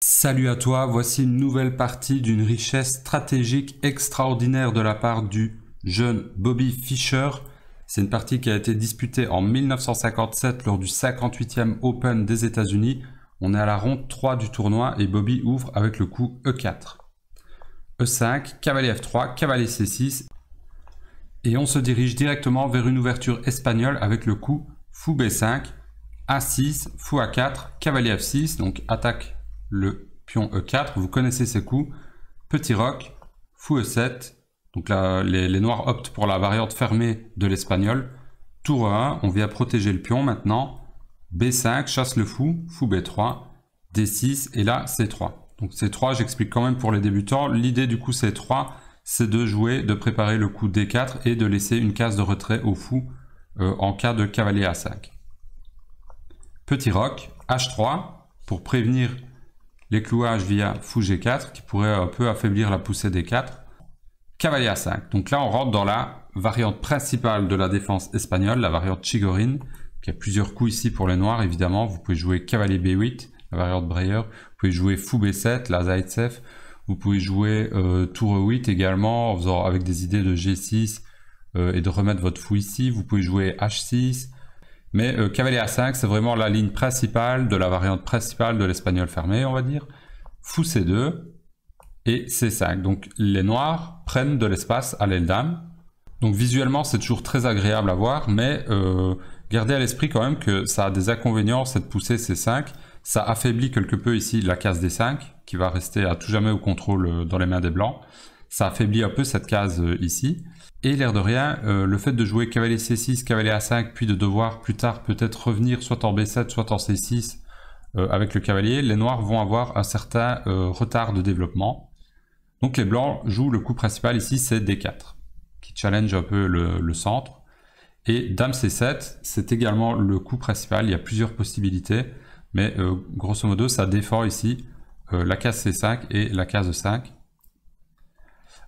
Salut à toi, voici une nouvelle partie d'une richesse stratégique extraordinaire de la part du jeune Bobby Fischer. C'est une partie qui a été disputée en 1957 lors du 58e Open des États-Unis. On est à la ronde 3 du tournoi et Bobby ouvre avec le coup E4. E5, cavalier F3, cavalier C6. Et on se dirige directement vers une ouverture espagnole avec le coup fou B5, A6, fou A4, cavalier F6, donc attaque le pion E4, vous connaissez ces coups, petit roc, fou E7, donc là les noirs optent pour la variante fermée de l'espagnol, tour E1, on vient protéger le pion maintenant, B5, chasse le fou, fou B3, D6 et là C3. Donc C3 j'explique quand même pour les débutants, l'idée du coup C3 c'est de jouer, de préparer le coup D4 et de laisser une case de retrait au fou en cas de cavalier A5. Petit roc, H3 pour prévenir les clouages via fou G4 qui pourrait un peu affaiblir la poussée D4. Cavalier A5. Donc là on rentre dans la variante principale de la défense espagnole, la variante Chigorin, qui a plusieurs coups ici pour les noirs évidemment. Vous pouvez jouer cavalier B8, la variante Breyer. Vous pouvez jouer fou B7, la Zaitsev. Vous pouvez jouer tour E8 également en faisant avec des idées de G6 et de remettre votre fou ici. Vous pouvez jouer H6. Mais cavalier A5, c'est vraiment la ligne principale de la variante principale de l'espagnol fermé, on va dire. Fou C2 et C5. Donc les noirs prennent de l'espace à l'aile dame. Donc visuellement, c'est toujours très agréable à voir, mais gardez à l'esprit quand même que ça a des inconvénients, cette poussée C5. Ça affaiblit quelque peu ici la case D5, qui va rester à tout jamais au contrôle dans les mains des blancs. Ça affaiblit un peu cette case ici. Et l'air de rien, le fait de jouer cavalier C6, cavalier A5, puis de devoir plus tard peut-être revenir soit en B7, soit en C6 avec le cavalier, les noirs vont avoir un certain retard de développement. Donc les blancs jouent le coup principal ici, c'est D4, qui challenge un peu le centre. Et dame C7, c'est également le coup principal, il y a plusieurs possibilités, mais grosso modo ça défend ici la case C5 et la case E5.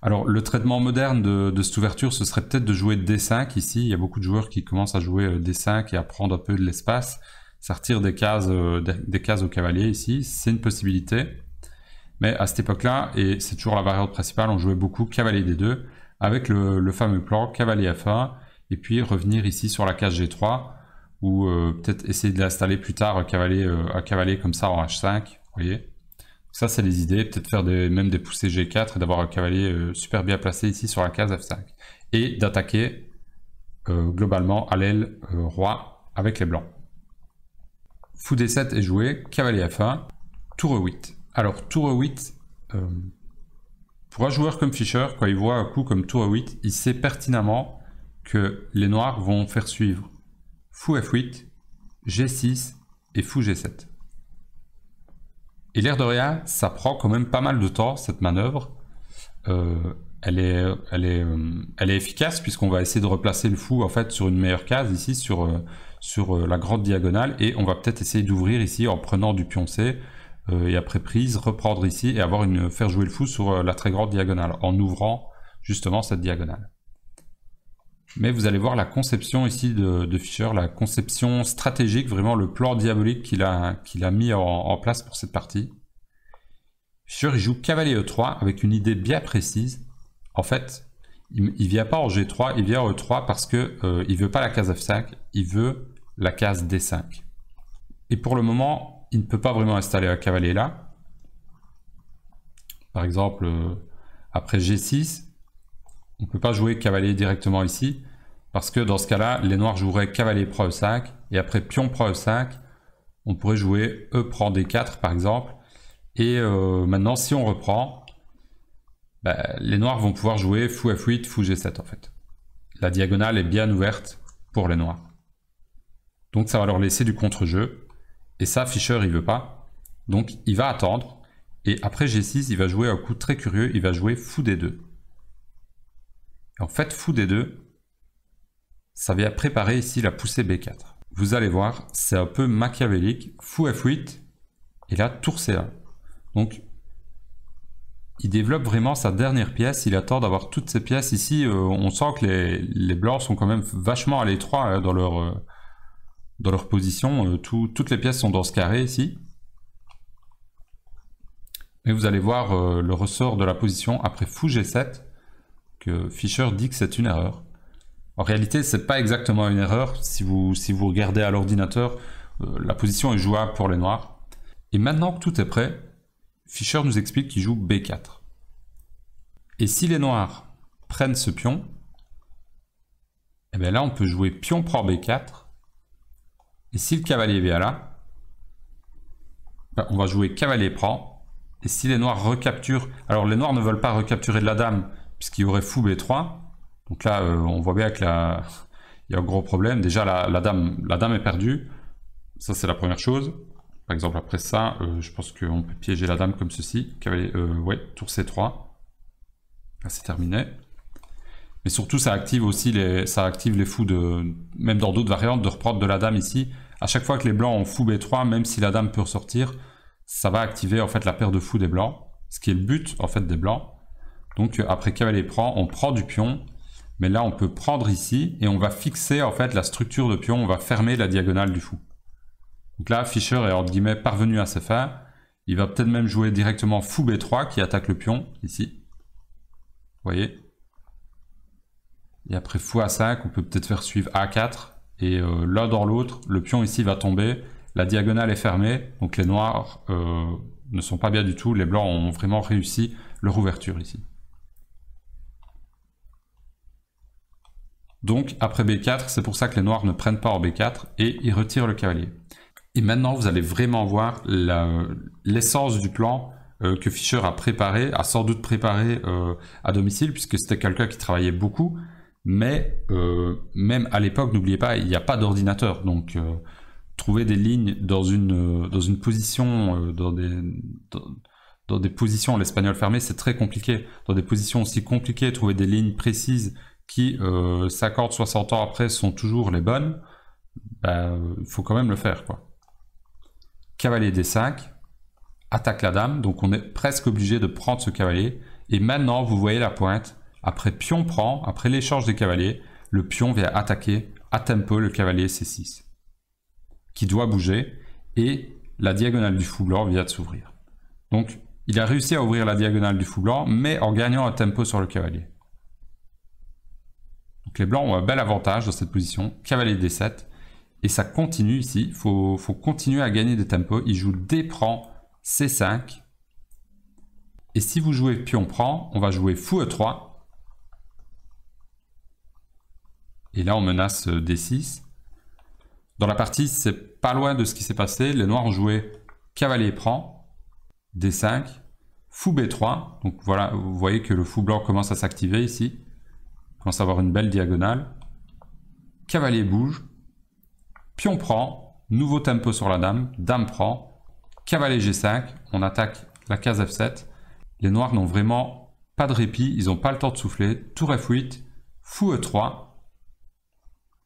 Alors le traitement moderne de cette ouverture, ce serait peut-être de jouer D5 ici. Il y a beaucoup de joueurs qui commencent à jouer D5 et à prendre un peu de l'espace. Ça retire des cases au cavalier ici, c'est une possibilité. Mais à cette époque-là, et c'est toujours la variante principale, on jouait beaucoup cavalier D2 avec le fameux plan cavalier F1 et puis revenir ici sur la case G3 ou peut-être essayer de l'installer plus tard un cavalier comme ça en H5, vous voyez. Ça, c'est les idées, peut-être faire même des poussées G4 et d'avoir un cavalier super bien placé ici sur la case F5. Et d'attaquer globalement à l'aile roi avec les blancs. Fou D7 est joué, cavalier F1, tour E8. Alors, tour E8, pour un joueur comme Fischer, quand il voit un coup comme tour E8, il sait pertinemment que les noirs vont faire suivre fou F8, G6 et fou G7. Et l'air de rien, ça prend quand même pas mal de temps, cette manœuvre. Elle est efficace puisqu'on va essayer de replacer le fou en fait sur une meilleure case ici, sur la grande diagonale. Et on va peut-être essayer d'ouvrir ici en prenant du pion C et après prise, reprendre ici et faire jouer le fou sur la très grande diagonale en ouvrant justement cette diagonale. Mais vous allez voir la conception ici de Fischer, la conception stratégique, vraiment le plan diabolique qu'il a mis en place pour cette partie. Fischer il joue cavalier E3 avec une idée bien précise. En fait, il ne vient pas en G3, il vient en E3 parce que il veut pas la case F5, il veut la case D5. Et pour le moment, il ne peut pas vraiment installer un cavalier là. Par exemple, après G6, on ne peut pas jouer cavalier directement ici, parce que dans ce cas-là, les noirs joueraient cavalier prend E5, et après pion prend E5, on pourrait jouer E prend D4 par exemple, et maintenant si on reprend, les noirs vont pouvoir jouer fou F8, fou G7 en fait. La diagonale est bien ouverte pour les noirs. Donc ça va leur laisser du contre-jeu, et ça Fischer il veut pas, donc il va attendre, et après G6 il va jouer un coup très curieux, il va jouer fou D2. En fait, fou D2, ça vient préparer ici la poussée B4. Vous allez voir, c'est un peu machiavélique. Fou F8, et là, tour C1. Donc, il développe vraiment sa dernière pièce. Il attend d'avoir toutes ces pièces ici. On sent que les blancs sont quand même vachement à l'étroit hein, dans leur position. Toutes les pièces sont dans ce carré ici. Et vous allez voir le ressort de la position après fou G7 que Fischer dit que c'est une erreur. En réalité, c'est pas exactement une erreur. Si vous regardez à l'ordinateur, la position est jouable pour les noirs. Et maintenant que tout est prêt, Fischer nous explique qu'il joue B4. Et si les noirs prennent ce pion, et bien là on peut jouer pion prend B4. Et si le cavalier vient là, ben on va jouer cavalier prend. Et si les noirs recapturent, alors les noirs ne veulent pas recapturer de la dame, puisqu'il y aurait fou B3. Donc là, on voit bien que il y a un gros problème. Déjà, la dame est perdue. Ça, c'est la première chose. Par exemple, après ça, je pense qu'on peut piéger la dame comme ceci. Cavalier, ouais, tour C3. Là, c'est terminé. Mais surtout, ça active aussi les fous même dans d'autres variantes, de reprendre de la dame ici. À chaque fois que les blancs ont fou B3, même si la dame peut ressortir, ça va activer en fait la paire de fous des blancs. Ce qui est le but en fait des blancs. Donc après cavalier prend, on prend du pion. Mais là, on peut prendre ici et on va fixer en fait la structure de pion. On va fermer la diagonale du fou. Donc là, Fischer est entre guillemets parvenu à ses fins. Il va peut-être même jouer directement fou B3 qui attaque le pion ici. Vous voyez. Et après fou A5, on peut peut-être faire suivre A4. Et l'un dans l'autre, le pion ici va tomber. La diagonale est fermée. Donc les noirs ne sont pas bien du tout. Les blancs ont vraiment réussi leur ouverture ici. Donc après B4, c'est pour ça que les noirs ne prennent pas en B4 et ils retirent le cavalier. Et maintenant, vous allez vraiment voir l'essence du plan que Fischer a préparé, a sans doute préparé à domicile, puisque c'était quelqu'un qui travaillait beaucoup. Mais même à l'époque, n'oubliez pas, il n'y a pas d'ordinateur. Donc trouver des lignes dans une position, dans des positions, l'espagnol fermé, c'est très compliqué. Dans des positions aussi compliquées, trouver des lignes précises qui 50-60 ans après sont toujours les bonnes, il faut quand même le faire, quoi. Cavalier D5, attaque la dame, donc on est presque obligé de prendre ce cavalier. Et maintenant, vous voyez la pointe, après pion prend, après l'échange des cavaliers, le pion vient attaquer à tempo le cavalier C6, qui doit bouger, et la diagonale du fou blanc vient de s'ouvrir. Donc, il a réussi à ouvrir la diagonale du fou blanc, mais en gagnant un tempo sur le cavalier. Donc les blancs ont un bel avantage dans cette position, cavalier D7, et ça continue ici, il faut continuer à gagner des tempos. Il joue D prend C5, et si vous jouez pion prend, on va jouer fou E3, et là on menace D6. Dans la partie, c'est pas loin de ce qui s'est passé, les noirs ont joué cavalier prend, D5, fou B3, donc voilà, vous voyez que le fou blanc commence à s'activer ici. Commence à avoir une belle diagonale. Cavalier bouge. Pion prend. Nouveau tempo sur la dame. Dame prend. Cavalier G5. On attaque la case F7. Les noirs n'ont vraiment pas de répit. Ils n'ont pas le temps de souffler. Tour F8. Fou E3.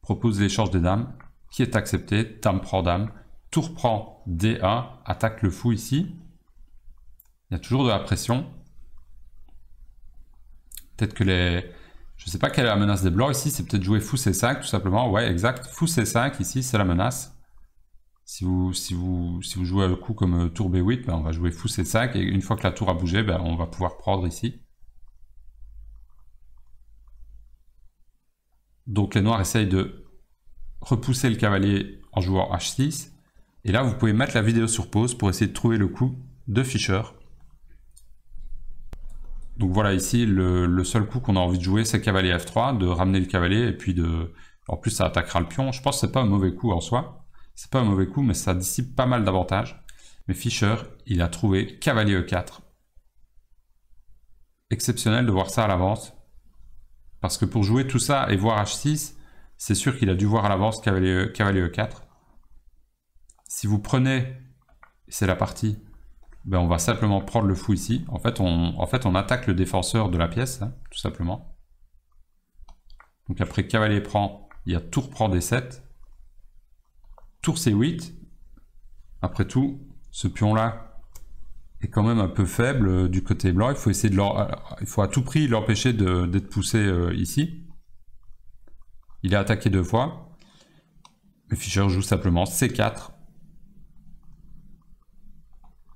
Propose l'échange des dames. Qui est accepté. Dame prend dame. Tour prend D1. Attaque le fou ici. Il y a toujours de la pression. Peut-être que je ne sais pas quelle est la menace des blancs ici, c'est peut-être jouer fou C5 tout simplement. Ouais, exact. Fou C5 ici, c'est la menace. Si vous jouez un coup comme tour B8, on va jouer fou C5 et une fois que la tour a bougé, on va pouvoir prendre ici. Donc les noirs essayent de repousser le cavalier en jouant H6. Et là, vous pouvez mettre la vidéo sur pause pour essayer de trouver le coup de Fischer. Donc voilà, ici, le seul coup qu'on a envie de jouer, c'est cavalier F3, de ramener le cavalier, et puis en plus, ça attaquera le pion. Je pense que c'est pas un mauvais coup en soi. C'est pas un mauvais coup, mais ça dissipe pas mal d'avantages. Mais Fischer, il a trouvé cavalier E4. Exceptionnel de voir ça à l'avance. Parce que pour jouer tout ça et voir H6, c'est sûr qu'il a dû voir à l'avance cavalier E4. Si vous prenez, c'est la partie, on va simplement prendre le fou ici. En fait, on attaque le défenseur de la pièce, hein, tout simplement. Donc après cavalier prend, il y a tour prend D7. Tour C8. Après tout, ce pion-là est quand même un peu faible du côté blanc. Il faut essayer il faut à tout prix l'empêcher d'être poussé ici. Il est attaqué 2 fois. Mais Fischer joue simplement C4.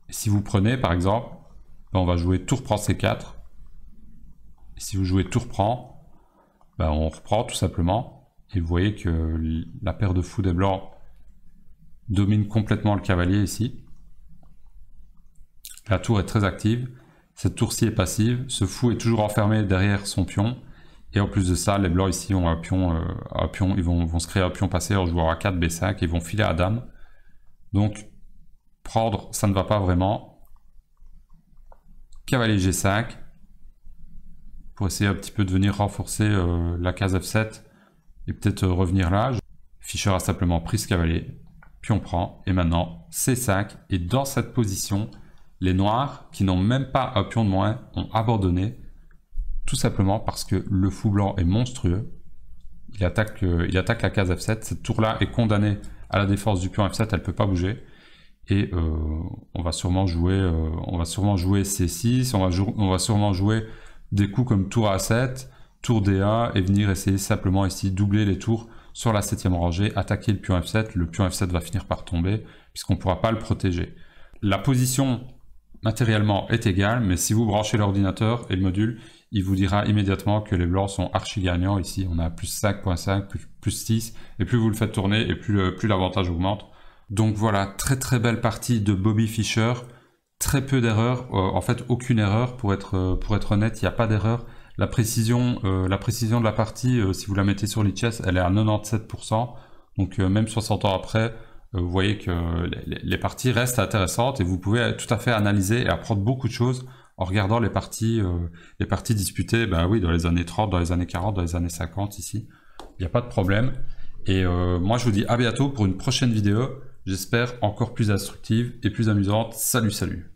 Et si vous prenez, par exemple, ben, on va jouer tour prend C4. Et si vous jouez tour prend, ben, on reprend tout simplement. Et vous voyez que la paire de fous des blancs domine complètement le cavalier ici. La tour est très active. Cette tour-ci est passive. Ce fou est toujours enfermé derrière son pion. Et en plus de ça, les blancs ici ont un pion, ils vont se créer un pion passé en jouant A4, B5 et ils vont filer à dame. Donc, prendre, ça ne va pas vraiment. Cavalier G5. Pour essayer un petit peu de venir renforcer la case F7 et peut-être revenir là. Fischer a simplement pris ce cavalier. Pion prend. Et maintenant, C5. Et dans cette position, les noirs, qui n'ont même pas un pion de moins, ont abandonné. Tout simplement parce que le fou blanc est monstrueux. Il attaque la case F7. Cette tour-là est condamnée à la défense du pion F7. Elle ne peut pas bouger. Et on va sûrement jouer C6. On va sûrement jouer des coups comme tour A7, tour D1 et venir essayer simplement ici doubler les tours sur la 7e rangée, attaquer le pion F7. Le pion F7 va finir par tomber puisqu'on ne pourra pas le protéger. La position matériellement est égale, mais si vous branchez l'ordinateur et le module, il vous dira immédiatement que les blancs sont archi gagnants. Ici, on a plus 5.5, plus 6, et plus vous le faites tourner, et plus l'avantage augmente. Donc voilà, très très belle partie de Bobby Fischer. Très peu d'erreurs, en fait aucune erreur, pour être honnête, il n'y a pas d'erreur. La précision de la partie, si vous la mettez sur Lichess, elle est à 97%. Donc même 60 ans après, vous voyez que les parties restent intéressantes et vous pouvez tout à fait analyser et apprendre beaucoup de choses en regardant les parties disputées, bah oui, dans les années 30, dans les années 40, dans les années 50 ici. Il n'y a pas de problème. Et moi je vous dis à bientôt pour une prochaine vidéo, j'espère encore plus instructive et plus amusante. Salut, salut!